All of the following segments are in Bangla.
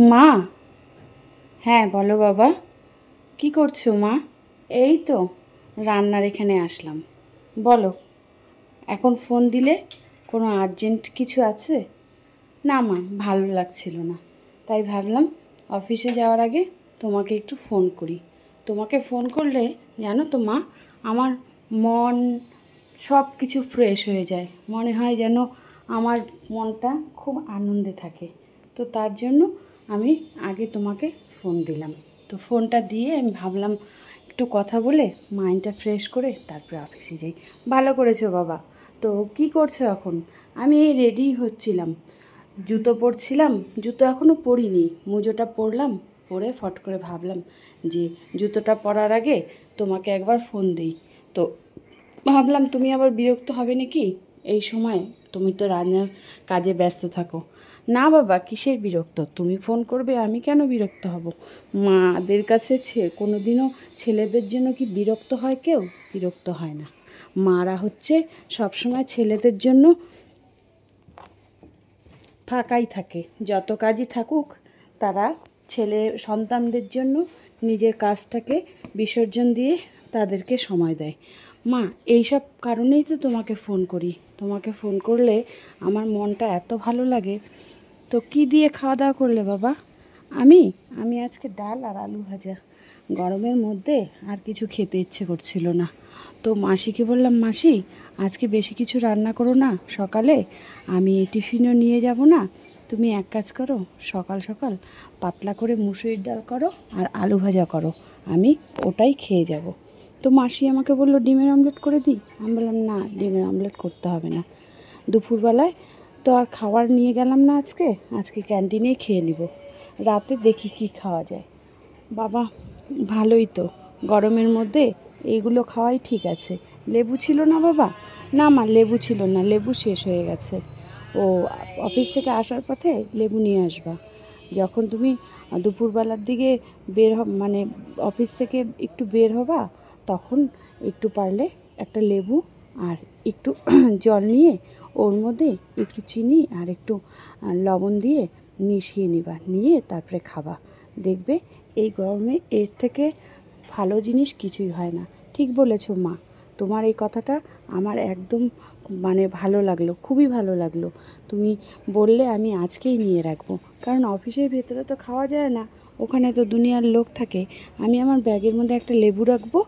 মা। হ্যাঁ বলো বাবা, কি করছো মা? এই তো রান্নার এখানে আসলাম। বলো, এখন ফোন দিলে কোনো আর্জেন্ট কিছু আছে? না মা, ভালো লাগছিল না, তাই ভাবলাম অফিসে যাওয়ার আগে তোমাকে একটু ফোন করি। তোমাকে ফোন করলে জানো তো মা, আমার মন সব কিছু ফ্রেশ হয়ে যায়, মনে হয় যেন আমার মনটা খুব আনন্দে থাকে। তো তার জন্য আমি আগে তোমাকে ফোন দিলাম। তো ফোনটা দিয়ে আমি ভাবলাম একটু কথা বলে মাইন্ডটা ফ্রেশ করে তারপরে অফিসে যাই। ভালো করেছো বাবা। তো কি করছো এখন? আমি এই রেডি হচ্ছিলাম, জুতো পরছিলাম, জুতো এখনও পরিনি, মুজোটা পরলাম, পরে ফট করে ভাবলাম যে জুতোটা পরার আগে তোমাকে একবার ফোন দিই। তো ভাবলাম তুমি আবার বিরক্ত হবে নাকি এই সময়, তুমি তো রান্নার কাজে ব্যস্ত থাকো। না বাবা, কিসের বিরক্ত, তুমি ফোন করবে, আমি কেন বিরক্ত হব? মাদের কাছে কোনো দিনও ছেলেদের জন্য কি বিরক্ত হয় কেউ? বিরক্ত হয় না। মারা হচ্ছে সবসময় ছেলেদের জন্য ফাঁকাই থাকে, যত কাজই থাকুক তারা ছেলে সন্তানদের জন্য নিজের কাজটাকে বিসর্জন দিয়ে তাদেরকে সময় দেয়। মা, এই সব কারণেই তো তোমাকে ফোন করি। তোমাকে ফোন করলে আমার মনটা এত ভালো লাগে। তো কি দিয়ে খাওয়া দাওয়া করলে বাবা? আমি আমি আজকে ডাল আর আলু ভাজা। গরমের মধ্যে আর কিছু খেতে ইচ্ছে করছিল না। তো মাসিকে বললাম, মাসি আজকে বেশি কিছু রান্না করো না, সকালে আমি টিফিনও নিয়ে যাব না। তুমি এক কাজ করো, সকাল সকাল পাতলা করে মুসুরির ডাল করো আর আলু ভাজা করো, আমি ওটাই খেয়ে যাব। তো মাসি আমাকে বললো ডিমের অমলেট করে দিই। আমি বললাম না, ডিমের অমলেট করতে হবে না। দুপুরবেলায় তো আর খাবার নিয়ে গেলাম না, আজকে আজকে ক্যান্টিনেই খেয়ে নিব। রাতে দেখি কি খাওয়া যায়। বাবা, ভালোই তো, গরমের মধ্যে এইগুলো খাওয়াই ঠিক আছে। লেবু ছিল না বাবা? না মা, লেবু ছিল না, লেবু শেষ হয়ে গেছে। ও, অফিস থেকে আসার পথে লেবু নিয়ে আসবা। যখন তুমি দুপুরবেলার দিকে মানে অফিস থেকে একটু বের হবা, তখন একটু পারলে একটা লেবু আর একটু জল নিয়ে ওর মধ্যে একটু চিনি আর একটু লবণ দিয়ে মিশিয়ে নিবা, নিয়ে তারপরে খাবা। দেখবে এই গরমে এর থেকে ভালো জিনিস কিছুই হয় না। ঠিক বলেছো মা, তোমার এই কথাটা আমার একদম মানে ভালো লাগলো, খুবই ভালো লাগলো। তুমি বললে আমি আজকেই নিয়ে রাখবো, কারণ অফিসের ভেতরে তো খাওয়া যায় না, ওখানে তো দুনিয়ার লোক থাকে। আমি আমার ব্যাগের মধ্যে একটা লেবু রাখবো,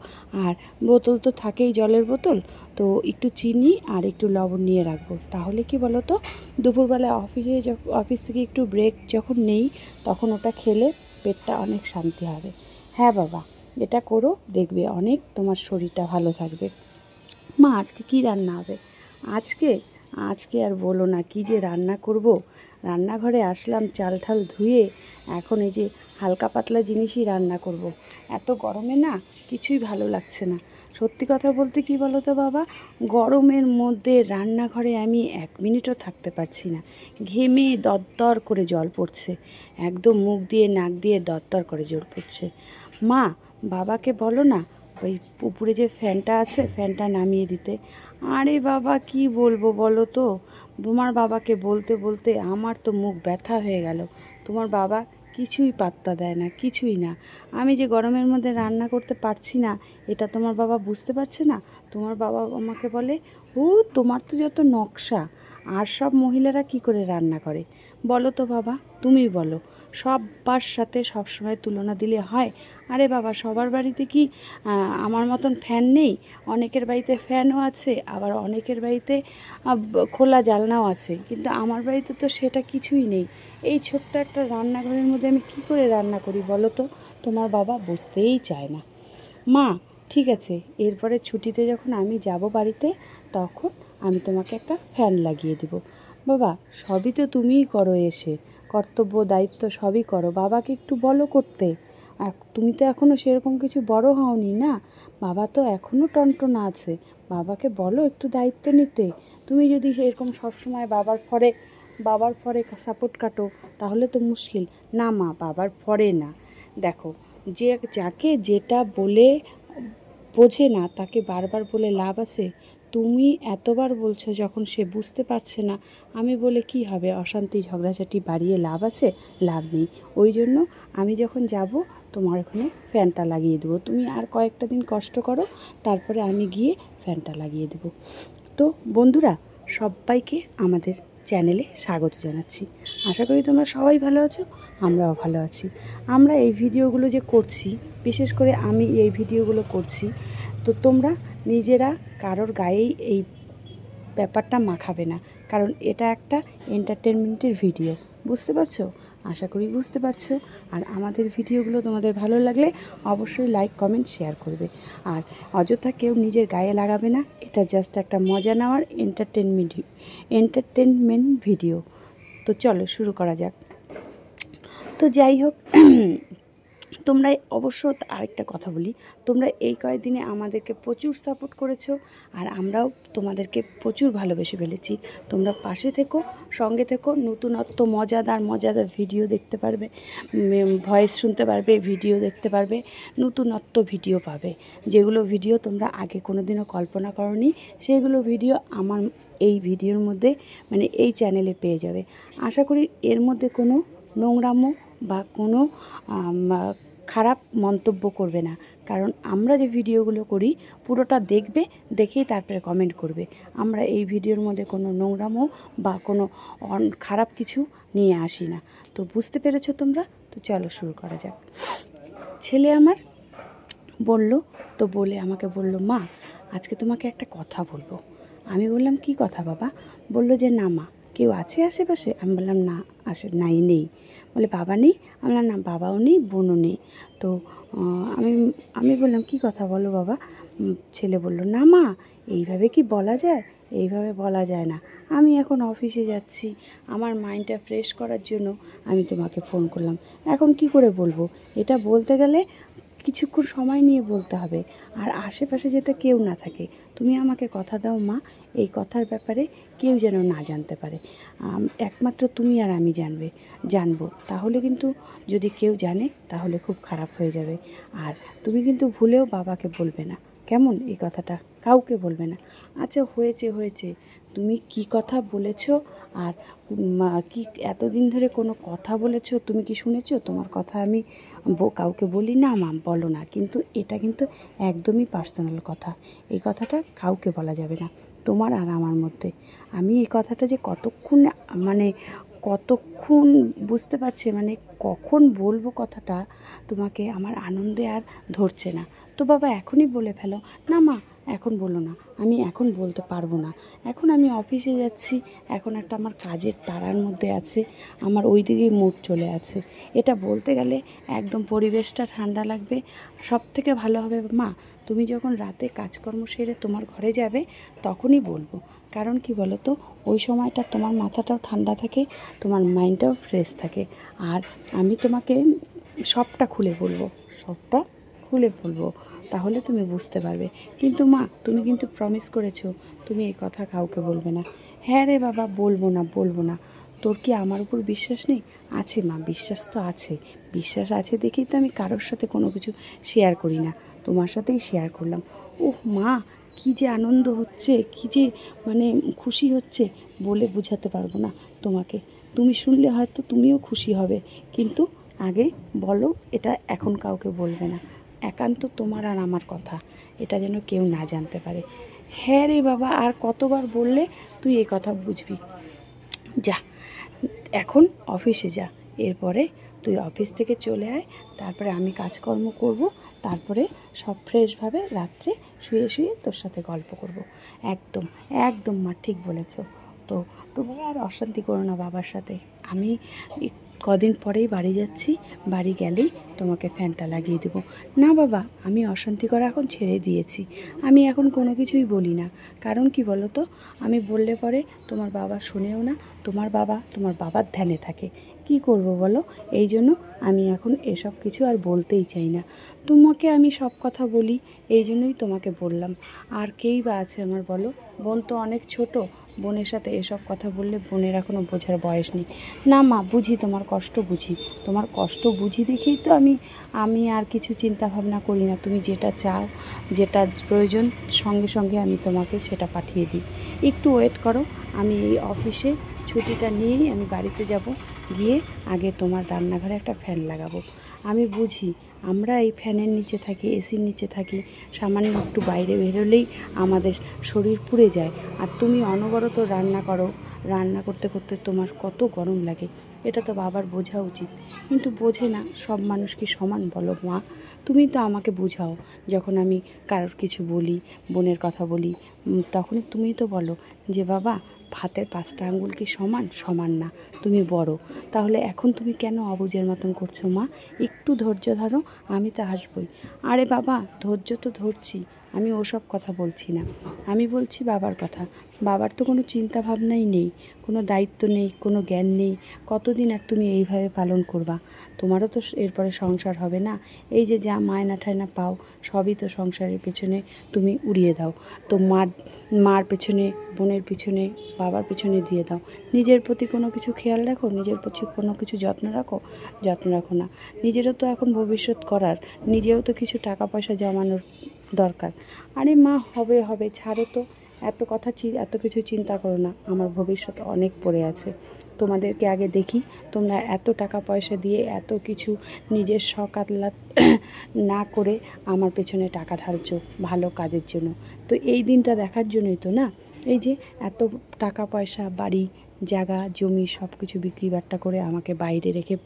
আর বোতল তো থাকেই, জলের বোতল, তো একটু চিনি আর একটু লবণ নিয়ে রাখবো। তাহলে কি বলো তো, দুপুরবেলায় অফিস থেকে একটু ব্রেক যখন নেই, তখন ওটা খেলে পেটটা অনেক শান্তি হবে। হ্যাঁ বাবা, এটা করো, দেখবে অনেক তোমার শরীরটা ভালো থাকবে। মা, আজকে কি রান্না হবে? আজকে আজকে আর বলো না, কি যে রান্না করব। রান্নাঘরে আসলাম চাল ঠাল ধুয়ে, এখন এই যে হালকা পাতলা জিনিসই রান্না করব। এত গরমে না কিছুই ভালো লাগছে না। সত্যি কথা বলতে কি বলো তো বাবা, গরমের মধ্যে রান্নাঘরে আমি এক মিনিটও থাকতে পারছি না। ঘেমে দরদর করে জল পড়ছে, একদম মুখ দিয়ে নাক দিয়ে দরদর করে জল পড়ছে। মা, বাবাকে বলো না ওই উপরে যে ফ্যানটা আছে, ফ্যানটা নামিয়ে দিতে। আরে বাবা, কি বলবো বলো তো, তোমার বাবাকে বলতে বলতে আমার তো মুখ ব্যথা হয়ে গেল। তোমার বাবা কিছুই পাত্তা দেয় না, কিছুই না। আমি যে গরমের মধ্যে রান্না করতে পারছি না, এটা তোমার বাবা বুঝতে পারছে না। তোমার বাবা আমাকে বলে, ও তোমার তো যত নকশা, আর সব মহিলারা কি করে রান্না করে বলো তো বাবা, তুমিই বলো। সবার সাথে সবসময় তুলনা দিলে হয়? আরে বাবা, সবার বাড়িতে কি আমার মতন ফ্যান নেই? অনেকের বাড়িতে ফ্যানও আছে, আবার অনেকের বাড়িতে খোলা জানলাও আছে, কিন্তু আমার বাড়িতে তো সেটা কিছুই নেই। এই ছোট্ট একটা রান্নাঘরের মধ্যে আমি কি করে রান্না করি বলো তো? তোমার বাবা বুঝতেই চায় না। মা, ঠিক আছে, এরপরে ছুটিতে যখন আমি যাব বাড়িতে, তখন আমি তোমাকে একটা ফ্যান লাগিয়ে দেব। বাবা, সবই তো তুমিই করো, এসে কর্তব্য দায়িত্ব সবই করো, বাবাকে একটু বলো করতে। তুমি তো এখনও সেরকম কিছু বড় হওনি না, বাবা তো এখনও টনটনা আছে, বাবাকে বলো একটু দায়িত্ব নিতে। তুমি যদি সেরকম সবসময় বাবার ফরে সাপোর্ট কাটো, তাহলে তো মুশকিল। না মা, বাবার ফরে না। দেখো, যে যাকে যেটা বলে বোঝে না, তাকে বারবার বলে লাভ আছে? তুমি এতবার বলছো যখন সে বুঝতে পারছে না, আমি বলে কি হবে? অশান্তি ঝগড়াঝাটি বাড়িয়ে লাভ আছে? লাভ নেই। ওই জন্য আমি যখন যাব তোমার ওখানে ফ্যানটা লাগিয়ে দেবো, তুমি আর কয়েকটা দিন কষ্ট করো, তারপরে আমি গিয়ে ফ্যানটা লাগিয়ে দেবো। তো বন্ধুরা, সবাইকে আমাদের চ্যানেলে স্বাগত জানাচ্ছি। আশা করি তোমরা সবাই ভালো আছো, আমরাও ভালো আছি। আমরা এই ভিডিওগুলো যে করছি, বিশেষ করে আমি এই ভিডিওগুলো করছি, তো তোমরা নিজেরা কারোর গায়েই এই ব্যাপারটা মাখাবে না, কারণ এটা একটা এন্টারটেনমেন্টের ভিডিও। বুঝতে পারছো? আশা করি বুঝতে পারছো। আর আমাদের ভিডিওগুলো তোমাদের ভালো লাগলে অবশ্যই লাইক, কমেন্ট, শেয়ার করবে। আর অযথা কেউ নিজের গায়ে লাগাবে না, এটা জাস্ট একটা মজা নেওয়ার এন্টারটেনমেন্ট ভিডিও। তো চলো শুরু করা যাক। তো যাই হোক, তোমরা অবশ্য আরেকটা কথা বলি, তোমরা এই কয়েকদিনে আমাদেরকে প্রচুর সাপোর্ট করেছো, আর আমরাও তোমাদেরকে প্রচুর ভালোবেসে ফেলেছি। তোমরা পাশে থেকো, সঙ্গে থেকো, নতুনত্ব মজাদার ভিডিও দেখতে পারবে, ভয়েস শুনতে পারবে, ভিডিও দেখতে পারবে, নতুনত্ব ভিডিও পাবে, যেগুলো ভিডিও তোমরা আগে কোনো দিনও কল্পনা করোনি, সেইগুলো ভিডিও আমার এই ভিডিওর মধ্যে, মানে এই চ্যানেলে পেয়ে যাবে। আশা করি এর মধ্যে কোনো নোংরামো বা কোনো খারাপ মন্তব্য করবে না, কারণ আমরা যে ভিডিওগুলো করি পুরোটা দেখবে, দেখেই তারপরে কমেন্ট করবে। আমরা এই ভিডিওর মধ্যে কোনো নোংরামো বা কোনো খারাপ কিছু নিয়ে আসি না। তো বুঝতে পেরেছো তোমরা? তো চলো শুরু করা যাক। ছেলে আমার বলল, তো বলে আমাকে বলল, মা আজকে তোমাকে একটা কথা বলবো। আমি বললাম, কি কথা বাবা? বলল যে, না মা, কেউ আছে আশেপাশে? আমি বললাম, না, নেই। বলে, বাবা নেই? আমি বললাম, না, বাবাও নেই, বোনও নেই। তো আমি বললাম, কি কথা বলো বাবা? ছেলে বলল, না মা, এইভাবে কি বলা যায়? এইভাবে বলা যায় না। আমি এখন অফিসে যাচ্ছি, আমার মাইন্ডটা ফ্রেশ করার জন্য আমি তোমাকে ফোন করলাম। এখন কি করে বলবো? এটা বলতে গেলে কিছুক্ষণ সময় নিয়ে বলতে হবে, আর আশেপাশে যাতে কেউ না থাকে। তুমি আমাকে কথা দাও মা, এই কথার ব্যাপারে কেউ যেন না জানতে পারে, একমাত্র তুমি আর আমি জানবো। তাহলে কিন্তু যদি কেউ জানে তাহলে খুব খারাপ হয়ে যাবে। আর তুমি কিন্তু ভুলেও বাবাকে বলবে না, কেমন? এই কথাটা কাউকে বলবে না। আচ্ছা, হয়েছে, তুমি কি কথা বলেছো? আর কি এতদিন ধরে কোনো কথা বলেছো, তুমি কি শুনেছো? তোমার কথা আমি কাউকে বলি না মা, বলো না, কিন্তু এটা কিন্তু একদমই পার্সোনাল কথা। এই কথাটা কাউকে বলা যাবে না, তোমার আর আমার মধ্যে। আমি এই কথাটা যে কতক্ষণ বুঝতে পারছি, মানে কখন বলবো কথাটা তোমাকে, আমার আনন্দে আর ধরছে না। তো বাবা এখনই বলে ফেলো। না মা, এখন বলো না, আমি এখন বলতে পারবো না। এখন আমি অফিসে যাচ্ছি, এখন একটা আমার কাজের তাড়ার মধ্যে আছে, আমার ওই দিকেই মুড চলে আছে। এটা বলতে গেলে একদম পরিবেশটা ঠান্ডা লাগবে, সব থেকে ভালো হবে মা, তুমি যখন রাতে কাজকর্ম সেরে তোমার ঘরে যাবে তখনই বলবো। কারণ কি বলো তো, ওই সময়টা তোমার মাথাটাও ঠান্ডা থাকে, তোমার মাইন্ডটাও ফ্রেশ থাকে। আর আমি তোমাকে সবটা খুলে বলবো, তাহলে তুমি বুঝতে পারবে। কিন্তু মা, তুমি কিন্তু প্রমিস করেছো তুমি এই কথা কাউকে বলবে না। হ্যাঁ রে বাবা, বলবো না। তোর কি আমার উপর বিশ্বাস নেই? আছে মা, বিশ্বাস তো আছে। বিশ্বাস আছে দেখেই তো আমি কারোর সাথে কোনো কিছু শেয়ার করি না, তোমার সাথেই শেয়ার করলাম। ওহ মা, কী যে আনন্দ হচ্ছে, কী যে মানে খুশি হচ্ছে, বলে বোঝাতে পারবো না তোমাকে। তুমি শুনলে হয়তো তুমিও খুশি হবে, কিন্তু আগে বলো, এটা এখন কাউকে বলবে না, একান্ত তোমার আর আমার কথা, এটা যেন কেউ না জানতে পারে। হ্যাঁ রে বাবা, আর কতবার বললে তুই এই কথা বুঝবি? যা, এখন অফিসে যা, এরপরে তুই অফিস থেকে চলে আয়, তারপরে আমি কাজকর্ম করব, তারপরে সব ফ্রেশভাবে রাত্রে শুয়ে তোর সাথে গল্প করব। একদম মা, ঠিক বলেছ। তো তুমি আর অশান্তি করো না বাবার সাথে। আমি কদিন পরেই বাড়ি যাচ্ছি, বাড়ি গেলেই তোমাকে ফ্যানটা লাগিয়ে দেবো। না বাবা, আমি অশান্তি করা এখন ছেড়ে দিয়েছি, আমি এখন কোনো কিছুই বলি না। কারণ কি বলো তো, আমি বললে পরে তোমার বাবা শোনেও না, তোমার বাবার ধ্যানে থাকে। কি করব বলো? এই জন্য আমি এখন এসব কিছু আর বলতেই চাই না। তোমাকে আমি সব কথা বলি, এই জন্যই তোমাকে বললাম। আর কেই বা আছে আমার বলো? বোন তো অনেক ছোট, বোনের সাথে এসব কথা বললে বোনের এখনও বোঝার বয়স নেই। না মা, বুঝি, তোমার কষ্ট বুঝি, তোমার কষ্ট বুঝি দেখেই তো আমি আর কিছু চিন্তা ভাবনা করি না। তুমি যেটা চাও, যেটা প্রয়োজন, সঙ্গে সঙ্গে আমি তোমাকে সেটা পাঠিয়ে দিই। একটু ওয়েট করো, আমি এই অফিসে ছুটিটা নিয়েই আমি বাড়িতে যাব, গিয়ে আগে তোমার রান্নাঘরে একটা ফ্যান লাগাবো। আমি বুঝি, আমরা এই ফ্যানের নিচে থাকি, এসির নিচে থাকি, সামান্য একটু বাইরে বেরোলেই আমাদের শরীর পুড়ে যায়। আর তুমি অনবরত রান্না করো, রান্না করতে করতে তোমার কত গরম লাগে, এটা তো বাবার বোঝা উচিত। কিন্তু বোঝে না। সব মানুষ কি সমান বলো মা? তুমি তো আমাকে বুঝাও, যখন আমি কারোর কিছু বলি, বোনের কথা বলি, তখনই তুমি তো বলো যে বাবা, হাতের 5টা আঙ্গুল কি সমান? সমান না, তুমি বড়। তাহলে এখন তুমি কেন অবুঝের মতন করছো মা? একটু ধৈর্য ধরো, আমি তো আসবই। আরে বাবা, ধৈর্য তো ধরছি, আমি ওসব কথা বলছি না, আমি বলছি বাবার কথা। বাবার তো কোনো চিন্তা ভাবনাই নেই, কোনো দায়িত্ব নেই, কোনো জ্ঞান নেই। কতদিন আর তুমি এইভাবে পালন করবা? তোমারও তো এরপরে সংসার হবে না। এই যে যা মায়না ঠায়না পাও, সবই তো সংসারের পেছনে তুমি উড়িয়ে দাও। তো মার পেছনে, বোনের পিছনে, বাবার পিছনে দিয়ে দাও। নিজের প্রতি কোনো কিছু খেয়াল রাখো? নিজের প্রতি কোনো কিছু যত্ন রাখো? যত্ন রাখো না। নিজেরও তো এখন ভবিষ্যৎ করার, নিজেও তো কিছু টাকা পয়সা জমানোর দরকার। আরে মা, হবে হবে, ছাড়ো তো, এত কিছু চিন্তা করো না। আমার ভবিষ্যৎ অনেক পড়ে আছে। তোমাদেরকে আগে দেখি, তোমরা এত টাকা পয়সা দিয়ে এত কিছু নিজের শখ আহ্লাদ না করে আমার পেছনে টাকা ঢালছো ভালো কাজের জন্য। তো এই দিনটা দেখার জন্যই তো না, এই যে এত টাকা পয়সা, বাড়ি, জায়গা, জমি সব কিছু বিক্রি বাট্টা করে আমাকে বাইরে রেখে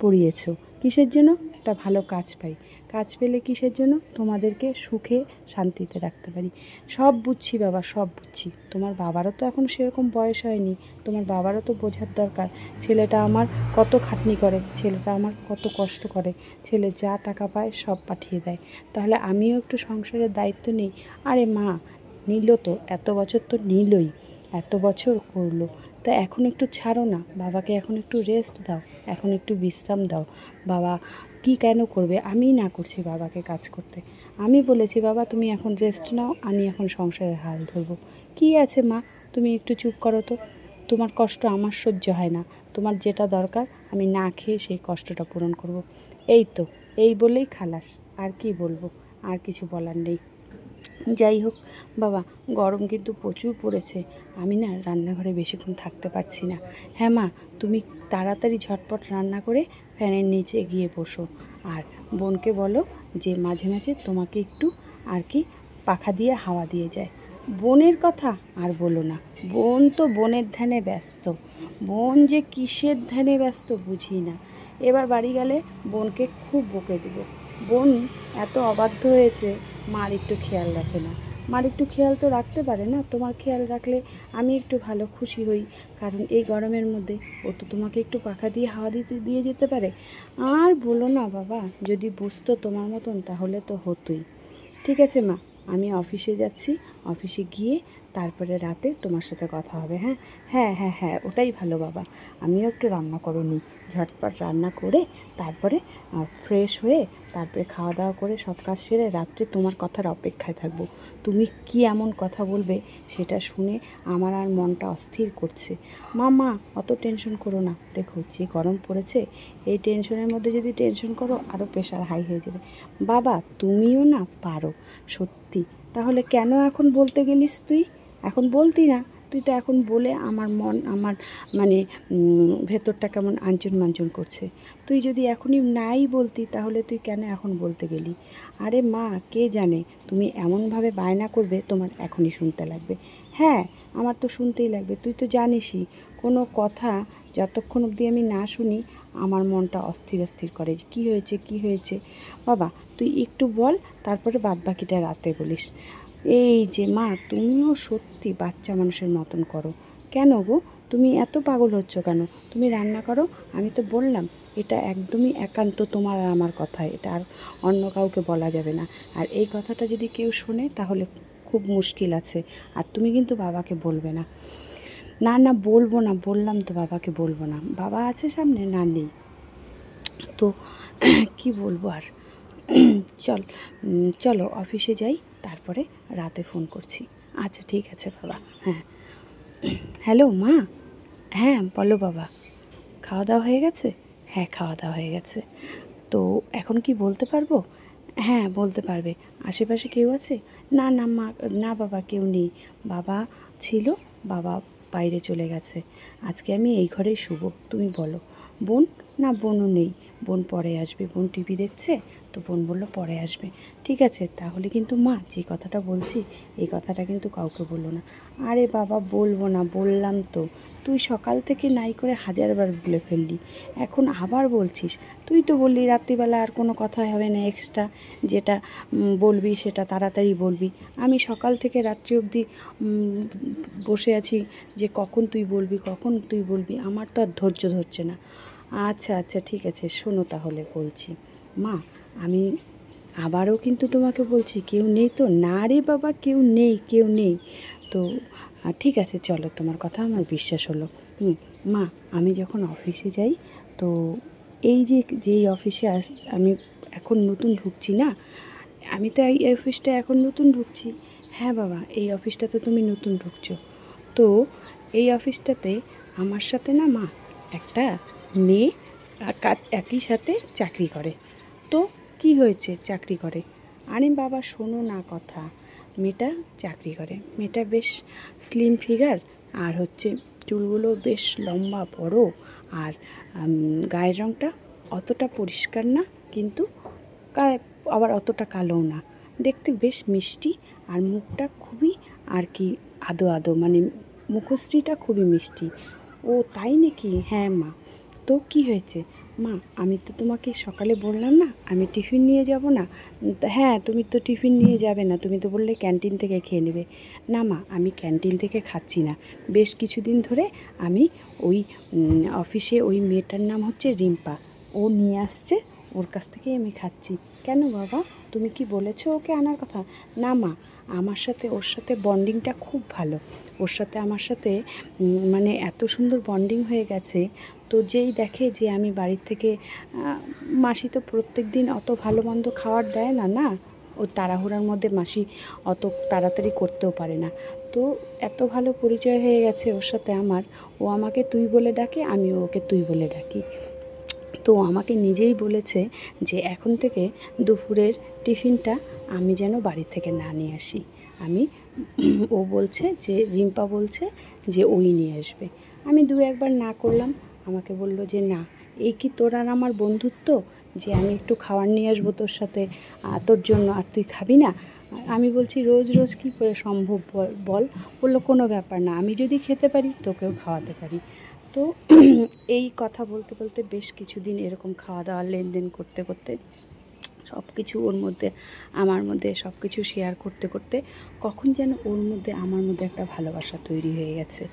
পড়িয়েছো। কিসের জন্য? একটা ভালো কাজ পাই। কাজ পেলে কিসের জন্য? তোমাদেরকে সুখে শান্তিতে রাখতে পারি। সব বুঝছি বাবা, সব বুঝছি। তোমার বাবারও তো এখন সেরকম বয়স হয়নি, তোমার বাবারও তো বোঝার দরকার। ছেলেটা আমার কত খাটনি করে, ছেলেটা আমার কত কষ্ট করে, ছেলে যা টাকা পায় সব পাঠিয়ে দেয়। তাহলে আমিও একটু সংসারের দায়িত্ব নিই। আরে মা, নিল তো, এত বছর তো নিলই, এত বছর করলো, তা এখন একটু ছাড়ো না। বাবাকে এখন একটু রেস্ট দাও, এখন একটু বিশ্রাম দাও। বাবা কি কেন করবে? আমিই না করছি বাবাকে কাজ করতে। আমি বলেছি বাবা তুমি এখন রেস্ট নাও, আমি এখন সংসারের হাল ধরবো। কি আছে মা, তুমি একটু চুপ করো তো। তোমার কষ্ট আমার সহ্য হয় না। তোমার যেটা দরকার আমি না খেয়ে সেই কষ্টটা পূরণ করব। এই তো, এই বলেই খালাস। আর কি বলবো? আর কিছু বলার নেই। যাই হোক বাবা, গরম কিন্তু প্রচুর পড়েছে, আমি না রান্নাঘরে বেশিক্ষণ থাকতে পারছি না। হ্যাঁ মা, তুমি তাড়াতাড়ি ঝটপট রান্না করে ফ্যানের নিচে গিয়ে বসো। আর বোনকে বলো যে মাঝে মাঝে তোমাকে একটু আর কি পাখা দিয়ে হাওয়া দিয়ে যায়। বোনের কথা আর বলো না, বোন তো বোনের ধ্যানে ব্যস্ত। বোন যে কিসের ধ্যানে ব্যস্ত বুঝি না। এবার বাড়ি গেলে বোনকে খুব বকে দেব। বোন এত অবাধ্য হয়েছে, মার একটু খেয়াল রাখে না। মার একটু খেয়াল তো রাখতে পারে না? তোমার খেয়াল রাখলে আমি একটু ভালো খুশি হই, কারণ এই গরমের মধ্যে ও তো তোমাকে একটু পাখা দিয়ে হাওয়া দিয়ে যেতে পারে। আর বলো না বাবা, যদি বুঝতো তোমার মতন তাহলে তো হতোই। ঠিক আছে মা, আমি অফিসে যাচ্ছি, অফিসে গিয়ে তারপরে রাতে তোমার সাথে কথা হবে। হ্যাঁ হ্যাঁ হ্যাঁ হ্যাঁ, ওটাই ভালো বাবা। আমিও একটু রান্না করে নিই, ঝটপট রান্না করে তারপরে ফ্রেশ হয়ে তারপরে খাওয়া দাওয়া করে সব কাজ সেরে রাত্রে তোমার কথার অপেক্ষায় থাকবো। তুমি কি এমন কথা বলবে সেটা শুনে আমার আর মনটা অস্থির করছে। মা অত টেনশন করো না। দেখো যে গরম পড়েছে, এই টেনশনের মধ্যে যদি টেনশন করো আরও প্রেশার হাই হয়ে যাবে। বাবা তুমিও না পারো, সত্যি। তাহলে কেন এখন বলতে গেলিস তুই? এখন বলতি না, তুই তো এখন বলে আমার মন, আমার মানে ভেতরটা কেমন আঞ্চন মাঞ্চন করছে। তুই যদি এখনই নাই বলতি তাহলে তুই কেন এখন বলতে গেলি? আরে মা, কে জানে তুমি এমনভাবে বায়না করবে তোমার এখনই শুনতে লাগবে। হ্যাঁ, আমার তো শুনতেই লাগবে, তুই তো জানিসই কোনো কথা যতক্ষণ অবধি আমি না শুনি আমার মনটা অস্থির অস্থির করে। কি হয়েছে, কি হয়েছে? বাবা তুই একটু বল, তারপরে বাদবাকিটা রাতে বলিস। এই যে মা, তুমিও সত্যি বাচ্চা মানুষের মতন করো। কেন গো, তুমি এত পাগল হচ্ছ কেন? তুমি রান্না করো, আমি তো বললাম এটা একদমই একান্ত তোমার আর আমার কথা, এটা আর অন্য কাউকে বলা যাবে না। আর এই কথাটা যদি কেউ শোনে তাহলে খুব মুশকিল আছে। আর তুমি কিন্তু বাবাকে বলবে না। না না, বলবো না, বললাম তো বাবাকে বলবো না। বাবা আছে সামনে? না, নেই তো। কি বলবো আর। চলো অফিসে যাই, তারপরে রাতে ফোন করছি। আচ্ছা ঠিক আছে বাবা, হ্যাঁ। হ্যালো মা। হ্যাঁ বলো বাবা। খাওয়া দাওয়া হয়ে গেছে? হ্যাঁ খাওয়া দাওয়া হয়ে গেছে। তো এখন কি বলতে পারবো? হ্যাঁ বলতে পারবে। আশেপাশে কেউ আছে? না না মা, না বাবা কেউ নেই। বাবা ছিল, বাবা বাইরে চলে গেছে। আজকে আমি এই ঘরেই শুবো, তুমি বলো। বোন? না বোনও নেই, বোন পরে আসবে, বোন টিভি দেখছে, তো বোন বললো পরে আসবে। ঠিক আছে তাহলে, কিন্তু মা যে কথাটা বলছি এই কথাটা কিন্তু কাউকে বললো না। আরে বাবা বলবো না, বললাম তো। তুই সকাল থেকে নাই করে হাজারবার বলে ফেললি, এখন আবার বলছিস। তুই তো বললি রাত্রিবেলা আর কোনো কথা হবে না এক্সট্রা, যেটা বলবি সেটা তাড়াতাড়ি বলবি। আমি সকাল থেকে রাত্রি অবধি বসে আছি যে কখন তুই বলবি, কখন তুই বলবি, আমার তো আর ধৈর্য ধরছে না। আচ্ছা আচ্ছা ঠিক আছে, শোনো তাহলে বলছি। মা আমি আবারও কিন্তু তোমাকে বলছি, কেউ নেই তো? না রে বাবা, কেউ নেই, কেউ নেই। তো ঠিক আছে চলো, তোমার কথা আমার বিশ্বাস হলো। মা আমি যখন অফিসে যাই, তো এই যে যেই অফিসে আমি এখন নতুন ঢুকছি না, আমি তো এই অফিসটা এখন নতুন ঢুকছি। হ্যাঁ বাবা, এই অফিসটাতে তুমি নতুন ঢুকছো। তো এই অফিসটাতে আমার সাথে না মা একটা মেয়ে একই সাথে চাকরি করে। তো কি হয়েছে, চাকরি করে। আরে বাবা শোনো না কথা, মেয়েটা চাকরি করে, মেয়েটা বেশ স্লিম ফিগার, আর হচ্ছে চুলগুলো বেশ লম্বা বড়, আর গায়ের রঙটা অতটা পরিষ্কার না, কিন্তু গায়ে আবার অতটা কালোও না, দেখতে বেশ মিষ্টি, আর মুখটা খুবই আর কি আদো আদো, মানে মুখশ্রীটা খুবই মিষ্টি। ও তাই নাকি? হ্যাঁ মা। তো কি হয়েছে মা? আমি তো তোমাকে সকালে বললাম না আমি টিফিন নিয়ে যাব না। হ্যাঁ তুমি তো টিফিন নিয়ে যাবে না, তুমি তো বললে ক্যান্টিন থেকে খেয়ে নেবে। না মা আমি ক্যান্টিন থেকে খাচ্ছি না, বেশ কিছুদিন ধরে আমি ওই অফিসে ওই মেয়েটার নাম হচ্ছে রিম্পা, ও নিয়ে আসছে, ওর কাছ থেকেই আমি খাচ্ছি। কেন বাবা, তুমি কি বলেছো ওকে আনার কথা? না মা, আমার সাথে ওর সাথে বন্ডিংটা খুব ভালো, ওর সাথে আমার সাথে মানে এত সুন্দর বন্ডিং হয়ে গেছে। তো যেই দেখে যে আমি বাড়ির থেকে, মাসি তো প্রত্যেক দিন অত ভালো মন্দ খাবার দেয় না, না ও তাড়াহুড়ার মধ্যে মাসি অত তাড়াতাড়ি করতেও পারে না। তো এত ভালো পরিচয় হয়ে গেছে ওর সাথে আমার, ও আমাকে তুই বলে ডাকে, আমিও ওকে তুই বলে ডাকি। তো আমাকে নিজেই বলেছে যে এখন থেকে দুপুরের টিফিনটা আমি যেন বাড়ি থেকে না নিয়ে আসি। আমি ও বলছে যে রিম্পা বলছে যে ওই নিয়ে আসবে। আমি দু একবার না করলাম, আমাকে বলল যে না, এই কি তোর আর আমার বন্ধুত্ব, যে আমি একটু খাবার নিয়ে আসবো তোর সাথে তোর জন্য, আর তুই খাবি না? আমি বলছি রোজ রোজ কী করে সম্ভব বল। বললো কোনো ব্যাপার না, আমি যদি খেতে পারি তোকেও খাওয়াতে পারি। তো এই কথা বলতে বলতে বেশ কিছুদিন এরকম খাওয়া দাওয়ার লেনদেন করতে করতে সব কিছু ওর মধ্যে আমার মধ্যে সব কিছু শেয়ার করতে করতে কখন যেন ওর মধ্যে আমার মধ্যে একটা ভালোবাসা তৈরি হয়ে গেছে,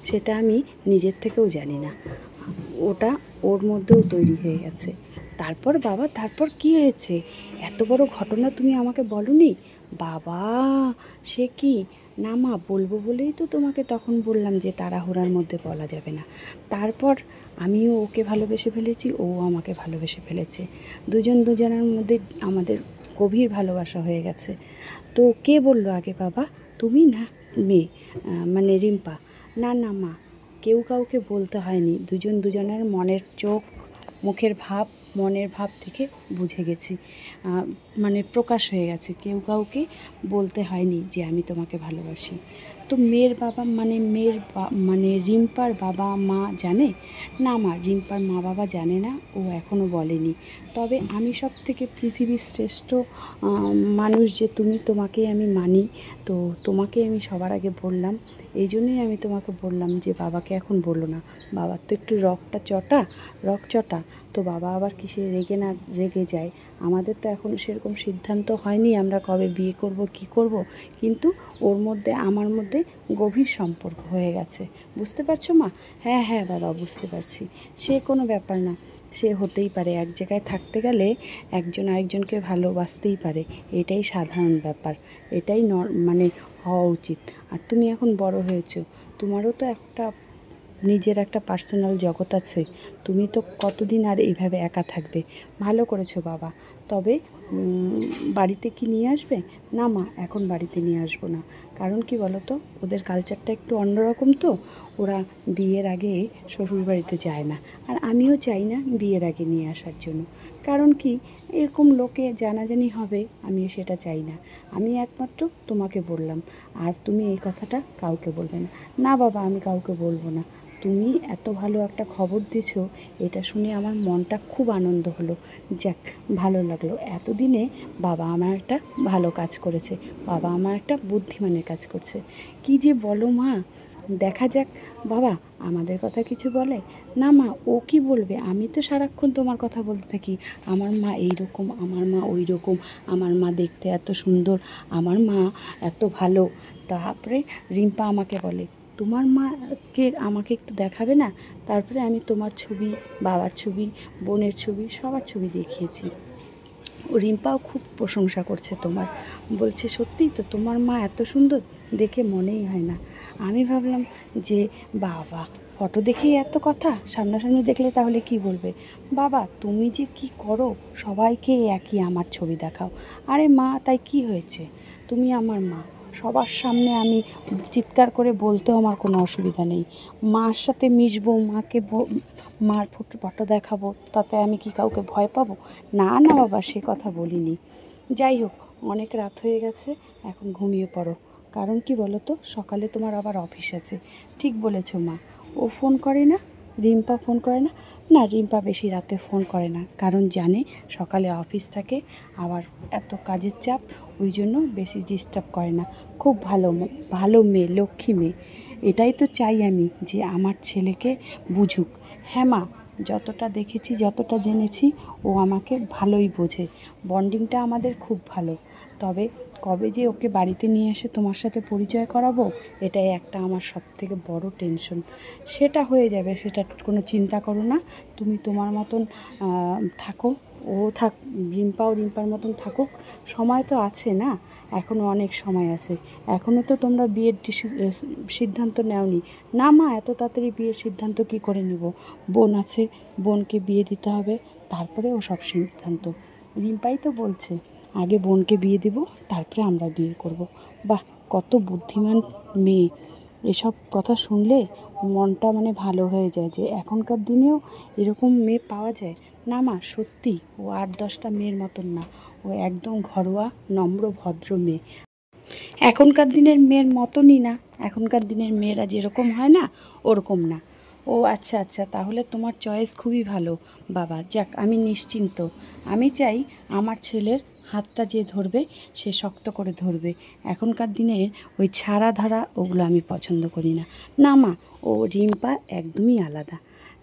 সেটা আমি নিজের থেকেও জানি না, ওটা ওর মধ্যেও তৈরি হয়ে গেছে। তারপর বাবা, তারপর কি হয়েছে? এত বড় ঘটনা তুমি আমাকে বলোনি? বাবা সে কি? না মা বলবো বলেই তো তোমাকে তখন বললাম যে তাড়াহুড়ার মধ্যে বলা যাবে না। তারপর আমিও ওকে ভালোবেসে ফেলেছি, ও আমাকে ভালোবেসে ফেলেছে, দুজন দুজনের মধ্যে আমাদের গভীর ভালোবাসা হয়ে গেছে। তো কে বললো আগে বাবা, তুমি না মেয়ে, মানে রিম্পা? না না মা, কেউ কাউকে বলতে হয়নি, দুজন দুজনের মনের চোখ, মুখের ভাব, মনের ভাব থেকে বুঝে গেছি, মানে প্রকাশ হয়ে গেছে, কেউ কাউকে বলতে হয়নি যে আমি তোমাকে ভালোবাসি। তো মেয়ের বাবা মানে মানে রিম্পার বাবা মা জানে? না মা, রিম্পার মা বাবা জানে না, ও এখনও বলেনি। তবে আমি সব থেকে পৃথিবীর শ্রেষ্ঠ মানুষ যে তুমি, তোমাকেই আমি মানি, তো তোমাকে আমি সবার আগে বললাম। এই জন্যই আমি তোমাকে বললাম যে বাবাকে এখন বলো না, বাবার তো একটু রক চটা, তো বাবা আবার কিসে রেগে না রেগে যায়। আমাদের তো এখন সেরকম সিদ্ধান্ত হয়নি আমরা কবে বিয়ে করব কি করব, কিন্তু ওর মধ্যে আমার মধ্যে গভীর সম্পর্ক হয়ে গেছে, বুঝতে পারছো মা? হ্যাঁ হ্যাঁ বাবা বুঝতে পারছি, সে কোনো ব্যাপার না, সে হতেই পারে, এক জায়গায় থাকতে গেলে একজন আরেকজনকে ভালোবাসতেই পারে, এটাই সাধারণ ব্যাপার, এটাই মানে হওয়া উচিত। আর তুমি এখন বড় হয়েছো, তোমারও তো একটা নিজের একটা পার্সোনাল জগৎ আছে, তুমি তো কতদিন আর এইভাবে একা থাকবে। ভালো করেছো বাবা। তবে বাড়িতে কি নিয়ে আসবে? না মা, এখন বাড়িতে নিয়ে আসবো না, কারণ কি বলো তো, ওদের কালচারটা একটু অন্যরকম তো, ওরা বিয়ের আগে শ্বশুরবাড়িতে যায় না। আর আমিও চাই না বিয়ের আগে নিয়ে আসার জন্য। কারণ কি, এরকম লোকে জানাজানি হবে, আমিও সেটা চাই না। আমি একমাত্র তোমাকে বললাম, আর তুমি এই কথাটা কাউকে বলবে না। না বাবা, আমি কাউকে বলবো না। তুমি এত ভালো একটা খবর দিছো, এটা শুনে আমার মনটা খুব আনন্দ হলো। যাক, ভালো লাগলো। এতদিনে বাবা আমার একটা ভালো কাজ করেছে, বাবা আমার একটা বুদ্ধিমানের কাজ করছে। কি যে বলো মা, দেখা যাক। বাবা আমাদের কথা কিছু বলে? না মা, ও কি বলবে? আমি তো সারাক্ষণ তোমার কথা বলতে থাকি, আমার মা এইরকম, আমার মা ওই রকম, আমার মা দেখতে এত সুন্দর, আমার মা এত ভালো। তারপরে রিম্পা আমাকে বলে, তোমার মাকে আমাকে একটু দেখাবে না? তারপরে আমি তোমার ছবি, বাবার ছবি, বোনের ছবি, সবার ছবি দেখিয়েছি। ও রিম্পাও খুব প্রশংসা করছে তোমার, বলছে সত্যিই তো তোমার মা এত সুন্দর, দেখে মনেই হয় না। আমি ভাবলাম যে বাবা, ফটো দেখেই এত কথা, সামনাসামনি দেখলে তাহলে কি বলবে? বাবা তুমি যে কি করো, সবাইকে একই আমার ছবি দেখাও। আরে মা, তাই কি হয়েছে? তুমি আমার মা, সবার সামনে আমি চিৎকার করে বলতেও আমার কোনো অসুবিধা নেই। মার সাথে মিশবো, মার ফটো দেখাবো, তাতে আমি কি কাউকে ভয় পাবো? না না বাবা, সে কথা বলিনি। যাই হোক, অনেক রাত হয়ে গেছে, এখন ঘুমিয়ে পড়ো। কারণ কি বলো তো, সকালে তোমার আবার অফিস আছে। ঠিক বলেছো মা। ও ফোন করে না? রিম্পা ফোন করে না? না, রিম্পা বেশি রাতে ফোন করে না, কারণ জানে সকালে অফিস থাকে, আবার এত কাজের চাপ, ওই জন্য বেশি ডিস্টার্ব করে না। খুব ভালো মেয়ে, লক্ষ্মী মেয়ে। এটাই তো চাই আমি, যে আমার ছেলেকে বুঝুক। হ্যাঁ মা, যতটা দেখেছি, যতটা জেনেছি, ও আমাকে ভালোই বোঝে। বন্ডিংটা আমাদের খুব ভালো। তবে কবে যে ওকে বাড়িতে নিয়ে এসে তোমার সাথে পরিচয় করাবো, এটাই একটা আমার সবথেকে বড় টেনশন। সেটা হয়ে যাবে, সেটা কোনো চিন্তা করো না। তুমি তোমার মতন থাকো, ও থাক, রিম্পাও রিম্পার মতন থাকুক। সময় তো আছে না, এখনও অনেক সময় আছে। এখনও তো তোমরা বিয়ের সিদ্ধান্ত নেওনি। না মা, এত তাড়াতাড়ি বিয়ের সিদ্ধান্ত কি করে নিব? বোন আছে, বোনকে বিয়ে দিতে হবে, তারপরে ও সব সিদ্ধান্ত। রিম্পাই তো বলছে আগে বোনকে বিয়ে দিব, তারপরে আমরা বিয়ে করব। বাহ, কত বুদ্ধিমান মেয়ে! এসব কথা শুনলে মনটা মানে ভালো হয়ে যায়, যে এখনকার দিনেও এরকম মেয়ে পাওয়া যায়। না মা, সত্যি ও 8-10টা মেয়ের মতন না, ও একদম ঘরোয়া, নম্র, ভদ্র মেয়ে। এখনকার দিনের মেয়ের মতনই না, এখনকার দিনের মেয়েরা যেরকম হয় না, ওরকম না। ও আচ্ছা আচ্ছা, তাহলে তোমার চয়েস খুবই ভালো বাবা। যাক, আমি নিশ্চিন্ত। আমি চাই আমার ছেলের হাতটা যে ধরবে, সে শক্ত করে ধরবে। এখনকার দিনের ওই ছাড়া ধরা, ওগুলো আমি পছন্দ করি না। না মা, ও রিম্পা একদমই আলাদা।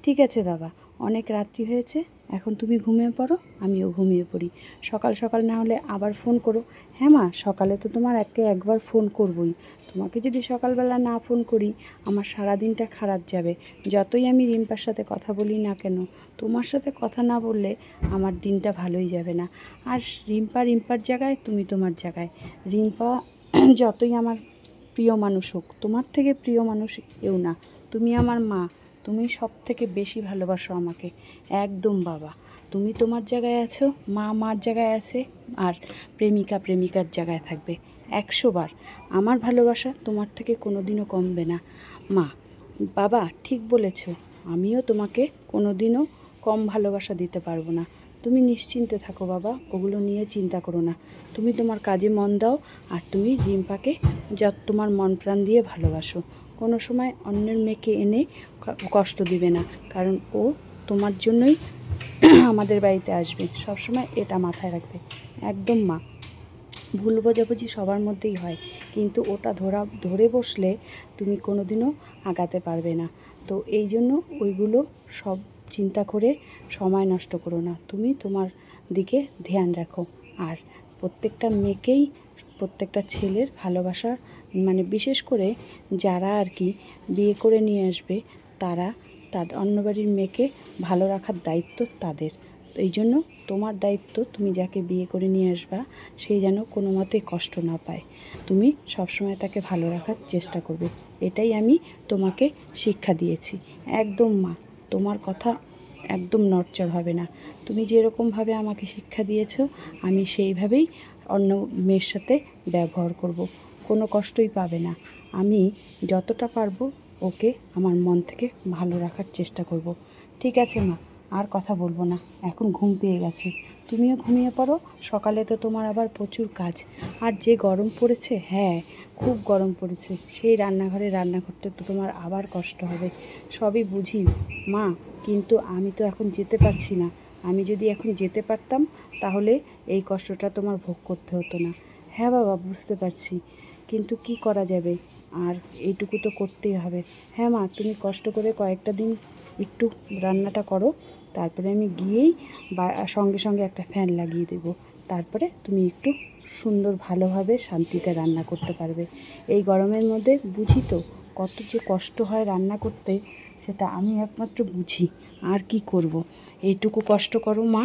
ঠিক আছে বাবা, অনেক রাত্রি হয়েছে, এখন তুমি ঘুমিয়ে পড়ো, আমিও ঘুমিয়ে পড়ি। সকাল সকাল না হলে আবার ফোন করো। হ্যাঁ মা, সকালে তো তোমার একবার ফোন করবই। তোমাকে যদি সকালবেলা না ফোন করি, আমার সারা দিনটা খারাপ যাবে। যতই আমি রিম্পার সাথে কথা বলি না কেন, তোমার সাথে কথা না বললে আমার দিনটা ভালোই যাবে না। আর রিম্পা রিম্পার জায়গায়, তুমি তোমার জায়গায়। রিম্পা যতই আমার প্রিয় মানুষ হোক, তোমার থেকে প্রিয় মানুষ কেউ না। তুমি আমার মা, তুমি সব থেকে বেশি ভালোবাসো আমাকে। একদম বাবা, তুমি তোমার জায়গায় আছো, মা মার জায়গায় আছে, আর প্রেমিকা প্রেমিকার জায়গায় থাকবে 100 বার। আমার ভালোবাসা তোমার থেকে কোনো দিনও কমবে না মা। বাবা ঠিক বলেছ, আমিও তোমাকে কোনো দিনও কম ভালোবাসা দিতে পারবো না। তুমি নিশ্চিন্তে থাকো বাবা, ওগুলো নিয়ে চিন্তা করো না। তুমি তোমার কাজে মন দাও, আর তুমি রিম্পাকে তোমার মন প্রাণ দিয়ে ভালোবাসো। কোনো সময় অন্যের মেয়েকে এনে কষ্ট দিবে না, কারণ ও তোমার জন্যই আমাদের বাড়িতে আসবে। সবসময় এটা মাথায় রাখবে। একদম মা, ভুল বোঝাবুঝি সবার মধ্যেই হয়, কিন্তু ওটা ধরে বসলে তুমি কোনো দিনও আগাতে পারবে না। তো এই জন্য ওইগুলো সব চিন্তা করে সময় নষ্ট করো না। তুমি তোমার দিকে ধ্যান রাখো। আর প্রত্যেকটা মেয়েকেই, প্রত্যেকটা ছেলের ভালোবাসা, মানে বিশেষ করে যারা আর কি বিয়ে করে নিয়ে আসবে, তারা অন্য বাড়ির মেয়েকে ভালো রাখার দায়িত্ব তাদের। তো এই জন্য তোমার দায়িত্ব, তুমি যাকে বিয়ে করে নিয়ে আসবা, সে যেন কোনো মতে কষ্ট না পায়। তুমি সবসময় তাকে ভালো রাখার চেষ্টা করবে, এটাই আমি তোমাকে শিক্ষা দিয়েছি। একদম মা, তোমার কথা একদম নড়চড় হবে না। তুমি যেরকমভাবে আমাকে শিক্ষা দিয়েছো, আমি সেইভাবেই অন্য মেয়ের সাথে ব্যবহার করব। কোনো কষ্টই পাবে না। আমি যতটা পারবো ওকে আমার মন থেকে ভালো রাখার চেষ্টা করব। ঠিক আছে মা, আর কথা বলবো না, এখন ঘুম পেয়ে গেছে, তুমিও ঘুমিয়ে পড়ো। সকালে তো তোমার আবার প্রচুর কাজ, আর যে গরম পড়েছে, হ্যাঁ খুব গরম পড়েছে, সেই রান্নাঘরে রান্না করতে তো তোমার আবার কষ্ট হবে। সবই বুঝি মা, কিন্তু আমি তো এখন যেতে পারছি না। আমি যদি এখন যেতে পারতাম তাহলে এই কষ্টটা তোমার ভোগ করতে হতো না। হ্যাঁ বাবা, বুঝতে পারছি, কিন্তু কি করা যাবে, আর এইটুকু তো করতেই হবে। হ্যাঁ মা, তুমি কষ্ট করে কয়েকটা দিন একটু রান্নাটা করো, তারপরে আমি গিয়েই বা সঙ্গে সঙ্গে একটা ফ্যান লাগিয়ে দেবো। তারপরে তুমি একটু সুন্দর ভালোভাবে শান্তিতে রান্না করতে পারবে। এই গরমের মধ্যে বুঝি তো কত যে কষ্ট হয় রান্না করতে, সেটা আমি একমাত্র বুঝি। আর কি করব, এইটুকু কষ্ট করো মা।